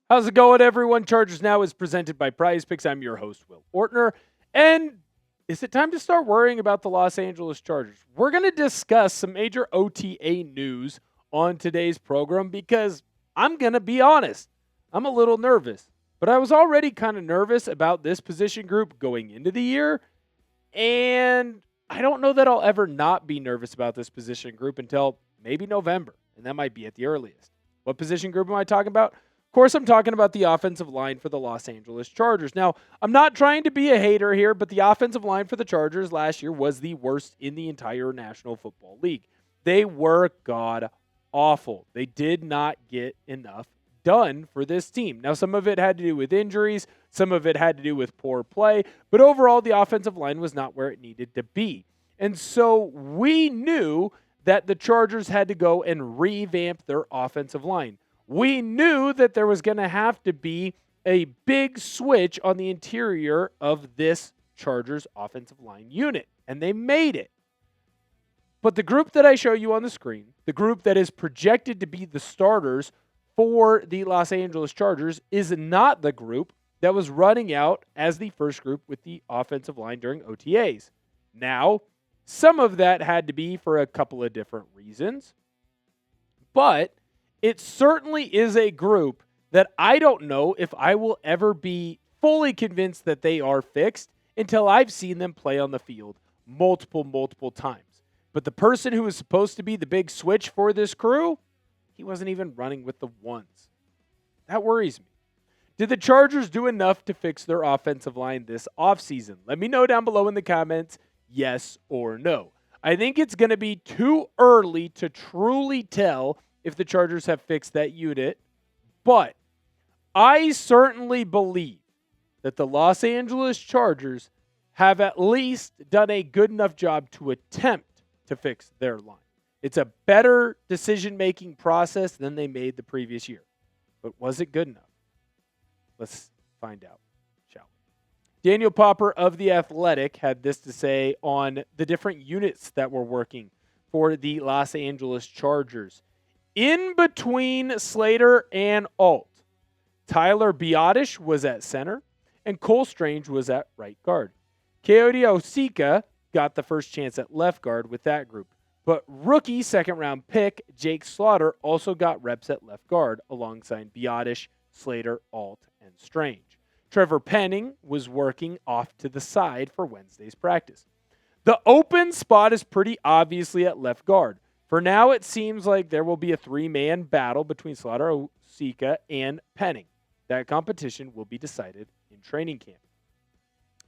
How's it going, everyone? Chargers Now is presented by Prize Picks. I'm your host, Will Ortner. And is it time to start worrying about the Los Angeles Chargers? We're going to discuss some major OTA news on today's program because I'm going to be honest, I'm a little nervous. But I was already kind of nervous about this position group going into the year. And I don't know that I'll ever not be nervous about this position group until maybe November. And that might be at the earliest. What position group am I talking about? Of course, I'm talking about the offensive line for the Los Angeles Chargers. Now, I'm not trying to be a hater here, but the offensive line for the Chargers last year was the worst in the entire National Football League. They were god awful. They did not get enough done for this team. Now, some of it had to do with injuries, some of it had to do with poor play, but overall, the offensive line was not where it needed to be. And so we knew that the Chargers had to go and revamp their offensive line. We knew that there was going to have to be a big switch on the interior of this Chargers offensive line unit, and they made it. But the group that I show you on the screen, the group that is projected to be the starters for the Los Angeles Chargers, is not the group that was running out as the first group with the offensive line during OTAs. Now, some of that had to be for a couple of different reasons, but it certainly is a group that I don't know if I will ever be fully convinced that they are fixed until I've seen them play on the field multiple times. But the person who was supposed to be the big switch for this crew, he wasn't even running with the ones. That worries me. Did the Chargers do enough to fix their offensive line this offseason? Let me know down below in the comments, yes or no. I think it's going to be too early to truly tell if the Chargers have fixed that unit, but I certainly believe that the Los Angeles Chargers have at least done a good enough job to attempt to fix their line. It's a better decision-making process than they made the previous year. But was it good enough? Let's find out, shall we? Daniel Popper of The Athletic had this to say on the different units that were working for the Los Angeles Chargers. In between Slater and Alt, Tyler Biadasz was at center, and Cole Strange was at right guard. Kayode Awosika got the first chance at left guard with that group, but rookie second-round pick Jake Slaughter also got reps at left guard alongside Biadasz, Slater, Alt, and Strange. Trevor Penning was working off to the side for Wednesday's practice. The open spot is pretty obviously at left guard. For now, it seems like there will be a three-man battle between Slater, Awosika, and Penning. That competition will be decided in training camp.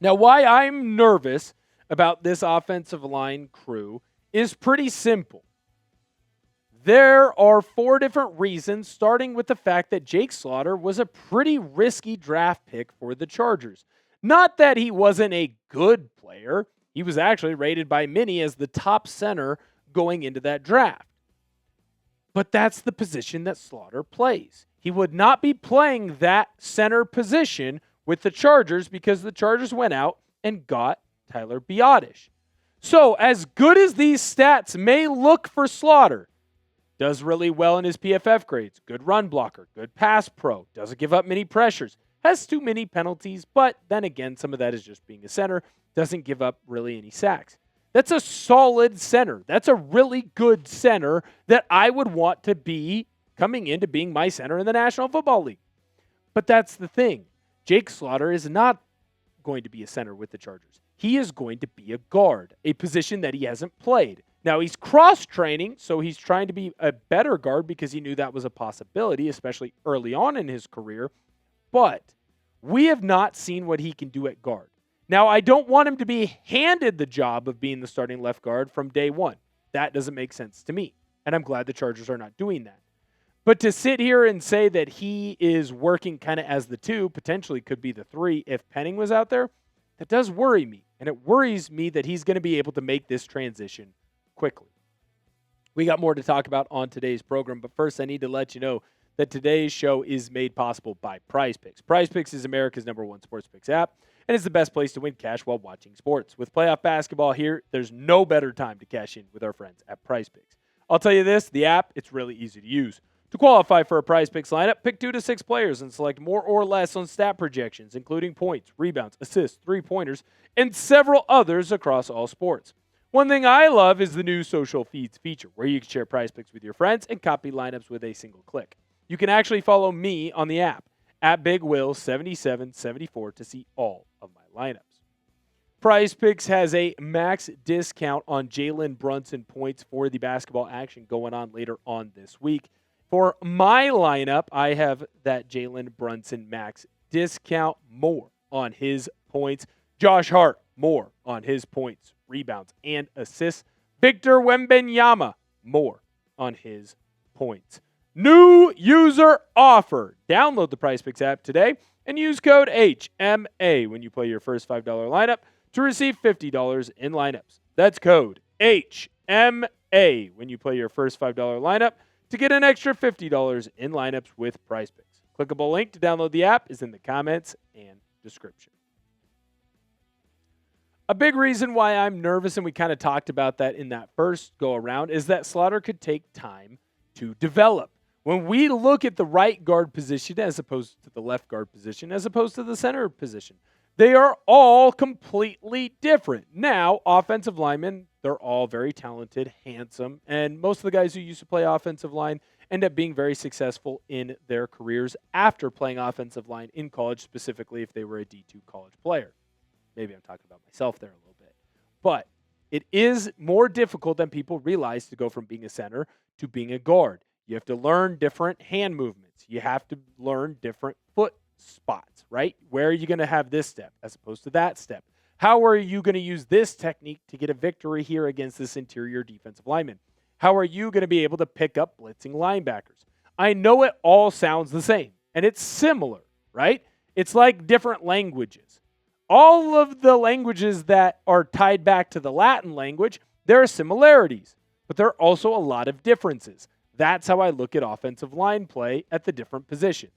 Now, why I'm nervous about this offensive line crew is pretty simple. There are 4 different reasons, starting with the fact that Jake Slaughter was a pretty risky draft pick for the Chargers. Not that he wasn't a good player. He was actually rated by many as the top center going into that draft. But that's the position that Slaughter plays. He would not be playing that center position with the Chargers because the Chargers went out and got Tyler Biadasz. So as good as these stats may look for Slaughter, does really well in his PFF grades, good run blocker, good pass pro, doesn't give up many pressures, has too many penalties, but then again, some of that is just being a center, doesn't give up really any sacks. That's a solid center. That's a really good center that I would want to be coming into being my center in the National Football League. But that's the thing. Jake Slaughter is not going to be a center with the Chargers. He is going to be a guard, a position that he hasn't played. Now, he's cross-training, so he's trying to be a better guard because he knew that was a possibility, especially early on in his career. But we have not seen what he can do at guard. Now, I don't want him to be handed the job of being the starting left guard from day one. That doesn't make sense to me, and I'm glad the Chargers are not doing that. But to sit here and say that he is working kind of as the 2, potentially could be the 3 if Penning was out there, that does worry me. And it worries me that he's going to be able to make this transition quickly. We got more to talk about on today's program, but first I need to let you know that today's show is made possible by Prize Picks. Prize Picks is America's #1 sports picks app, and it's the best place to win cash while watching sports. With playoff basketball here, there's no better time to cash in with our friends at Prize Picks. I'll tell you this, the app, it's really easy to use. To qualify for a Prize Picks lineup, pick 2 to 6 players and select more or less on stat projections, including points, rebounds, assists, three-pointers, and several others across all sports. One thing I love is the new social feeds feature, where you can share Prize Picks with your friends and copy lineups with a single click. You can actually follow me on the app, at BigWill7774, to see all of my lineups. Prize Picks has a max discount on Jalen Brunson points for the basketball action going on later on this week. For my lineup, I have that Jalen Brunson max discount, more on his points. Josh Hart, more on his points, rebounds, and assists. Victor Wembanyama, more on his points. New user offer. Download the Prize Picks app today and use code HMA when you play your first $5 lineup to receive $50 in lineups. That's code HMA when you play your first $5 lineup to get an extra $50 in lineups with Prize Picks. Clickable link to download the app is in the comments and description. A big reason why I'm nervous, and we kind of talked about that in that first go around, is that Slaughter could take time to develop. When we look at the right guard position as opposed to the left guard position, as opposed to the center position, they are all completely different. Now, offensive linemen, they're all very talented, handsome, and most of the guys who used to play offensive line end up being very successful in their careers after playing offensive line in college, specifically if they were a D2 college player. Maybe I'm talking about myself there a little bit. But it is more difficult than people realize to go from being a center to being a guard. You have to learn different hand movements. You have to learn different foot spots, right? Where are you going to have this step as opposed to that step? How are you going to use this technique to get a victory here against this interior defensive lineman? How are you going to be able to pick up blitzing linebackers? I know it all sounds the same, and it's similar, right? It's like different languages. All of the languages that are tied back to the Latin language, there are similarities, but there are also a lot of differences. That's how I look at offensive line play at the different positions.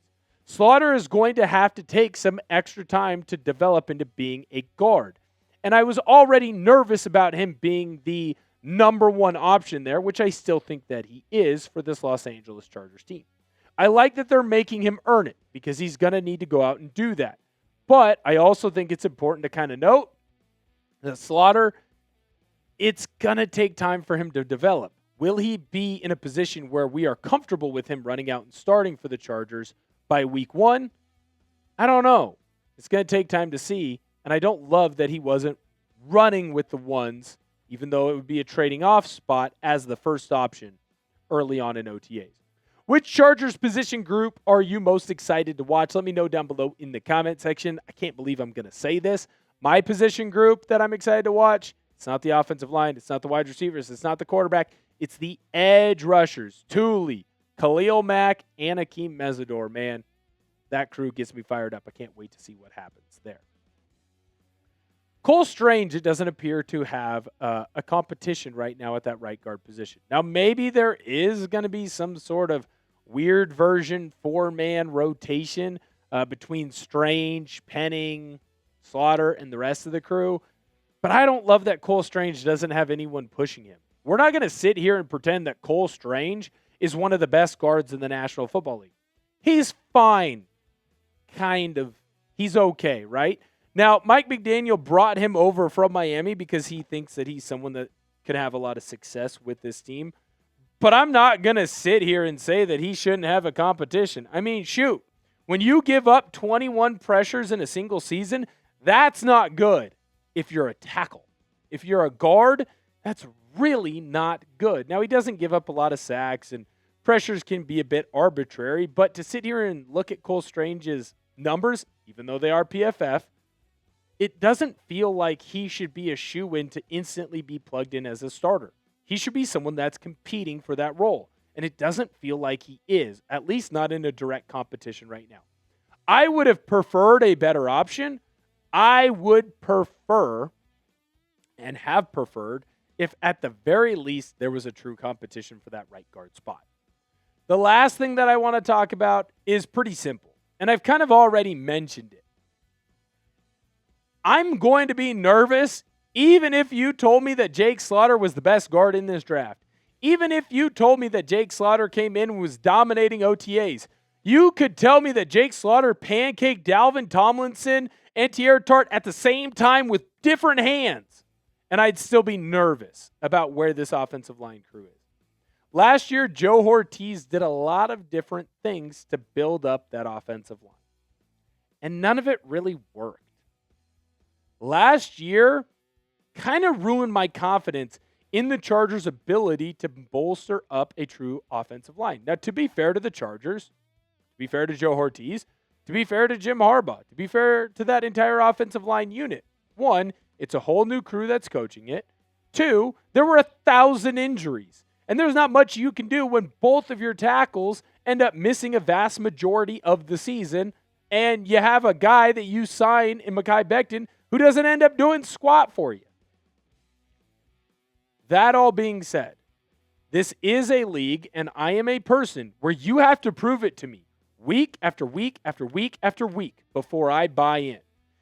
Slaughter is going to have to take some extra time to develop into being a guard. And I was already nervous about him being the number one option there, which I still think that he is for this Los Angeles Chargers team. I like that they're making him earn it because he's going to need to go out and do that. But I also think it's important to kind of note that Slaughter, it's going to take time for him to develop. Will he be in a position where we are comfortable with him running out and starting for the Chargers by week 1? I don't know. It's going to take time to see, and I don't love that he wasn't running with the ones, even though it would be a trading off spot as the first option early on in OTAs. Which Chargers position group are you most excited to watch? Let me know down below in the comment section. I can't believe I'm going to say this. My position group that I'm excited to watch, it's not the offensive line, it's not the wide receivers, it's not the quarterback, it's the edge rushers. Thule, Khalil Mack, and Akeem Mesidor. Man, that crew gets me fired up. I can't wait to see what happens there. Cole Strange, it doesn't appear to have a competition right now at that right guard position. Now, maybe there is going to be some sort of weird version 4-man rotation between Strange, Penning, Slaughter, and the rest of the crew. But I don't love that Cole Strange doesn't have anyone pushing him. We're not going to sit here and pretend that Cole Strange is one of the best guards in the National Football League. He's fine. Kind of. He's okay, right? Now, Mike McDaniel brought him over from Miami because he thinks that he's someone that could have a lot of success with this team. But I'm not going to sit here and say that he shouldn't have a competition. I mean, shoot. When you give up 21 pressures in a single season, that's not good if you're a tackle. If you're a guard, that's really not good. Now, he doesn't give up a lot of sacks, and pressures can be a bit arbitrary, but to sit here and look at Cole Strange's numbers, even though they are PFF, it doesn't feel like he should be a shoo-in to instantly be plugged in as a starter. He should be someone that's competing for that role, and it doesn't feel like he is, at least not in a direct competition right now. I would have preferred a better option. I would prefer and have preferred if at the very least there was a true competition for that right guard spot. The last thing that I want to talk about is pretty simple, and I've kind of already mentioned it. I'm going to be nervous even if you told me that Jake Slaughter was the best guard in this draft. Even if you told me that Jake Slaughter came in and was dominating OTAs, you could tell me that Jake Slaughter pancaked Dalvin Tomlinson and Tierra Tart at the same time with different hands, and I'd still be nervous about where this offensive line crew is. Last year, Joe Hortiz did a lot of different things to build up that offensive line, and none of it really worked. Last year kind of ruined my confidence in the Chargers' ability to bolster up a true offensive line. Now, to be fair to the Chargers, to be fair to Joe Hortiz, to be fair to Jim Harbaugh, to be fair to that entire offensive line unit, one, it's a whole new crew that's coaching it. Two, there were 1,000 injuries. And there's not much you can do when both of your tackles end up missing a vast majority of the season, and you have a guy that you sign in Mekhi Becton who doesn't end up doing squat for you. That all being said, this is a league, and I am a person where you have to prove it to me week after week after week after week before I buy in.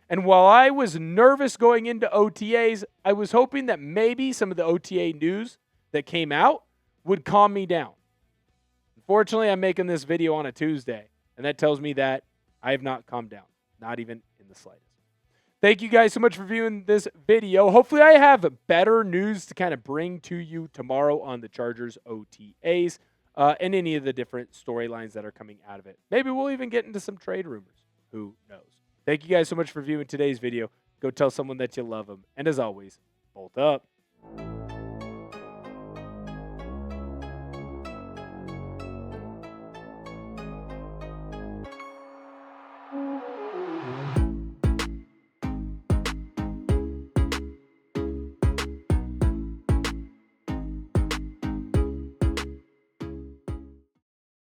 And while I was nervous going into OTAs, I was hoping that maybe some of the OTA news that came out would calm me down. Unfortunately, I'm making this video on a Tuesday, and that tells me that I have not calmed down, not even in the slightest. Thank you guys so much for viewing this video. Hopefully I have better news to kind of bring to you tomorrow on the Chargers OTAs and any of the different storylines that are coming out of it. Maybe we'll even get into some trade rumors. Who knows? Thank you guys so much for viewing today's video. Go tell someone that you love them. And as always, bolt up.